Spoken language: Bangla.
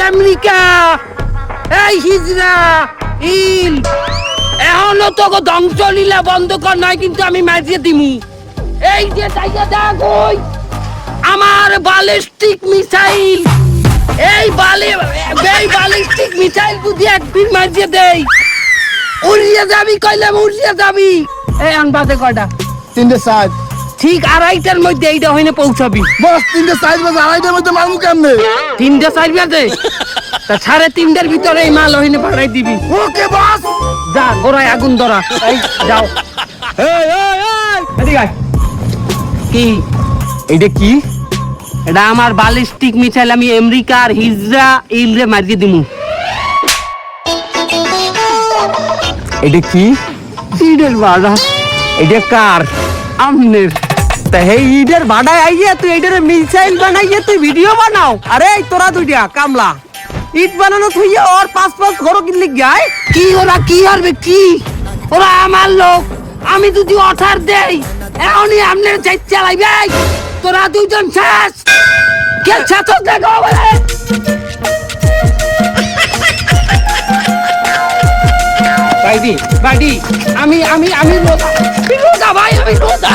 আমেরিকা, এই হিজরা ইল, এখনো তোকে ধ্বংসলীলা বন্ধ কর, নয় কিন্তু আমি মারিয়ে দিমু। এই যে তাইয়া দেখ ওই আমার ব্যালিস্টিক মিসাইল, এই ব্যালিস্টিক মিসাইল বুঝি একদিন মারিয়ে দেই, উড়িয়ে যাবি কইলাম, উড়িয়ে যাবি। এই আনবাদে কয়টা? 3টে 7। ঠিক 2:30টার মধ্যে এইটা হইনে পৌঁছাবি। বস 3টে 7 বাজে, 2:30টার মধ্যে মারমু কেমনে? 3টে 4 বাজে তা 3:30টার ভিতরে এই মাল হইনে পাঠাই দিবি। ওকে বস। যা গোড়ায় আগুন ধরা, এই যাও। এই এই এই এদিকে আয়। কি এইটা কি? এটা আমার ব্যালিস্টিক মিসাইল, আমি আমেরিকার হিজরা ইলরে মারিয়ে দিমু। এটা কি? ইডের বাড়া, এটা কার? আমনের। তা হে ইডের ভাড়ায় আইয়া তুই এটারে মিসাইল বানাইয়া তুই ভিডিও বানাও? আরে এই তোরা দুইটা কামলা ইট বানানো তুই ওর পাঁচ ঘর কিনলি গায়। কি ওরা কি করবে? কি ওরা আমার লোক, আমি যদি অর্ডার দেই এখনই আমনের চাই চালাইবে। তোরা দুইজন শেষ, কে শেষ দেখো বলে। বাইদি বাইদি, আমি রোজা ভাই, আমি রোজা।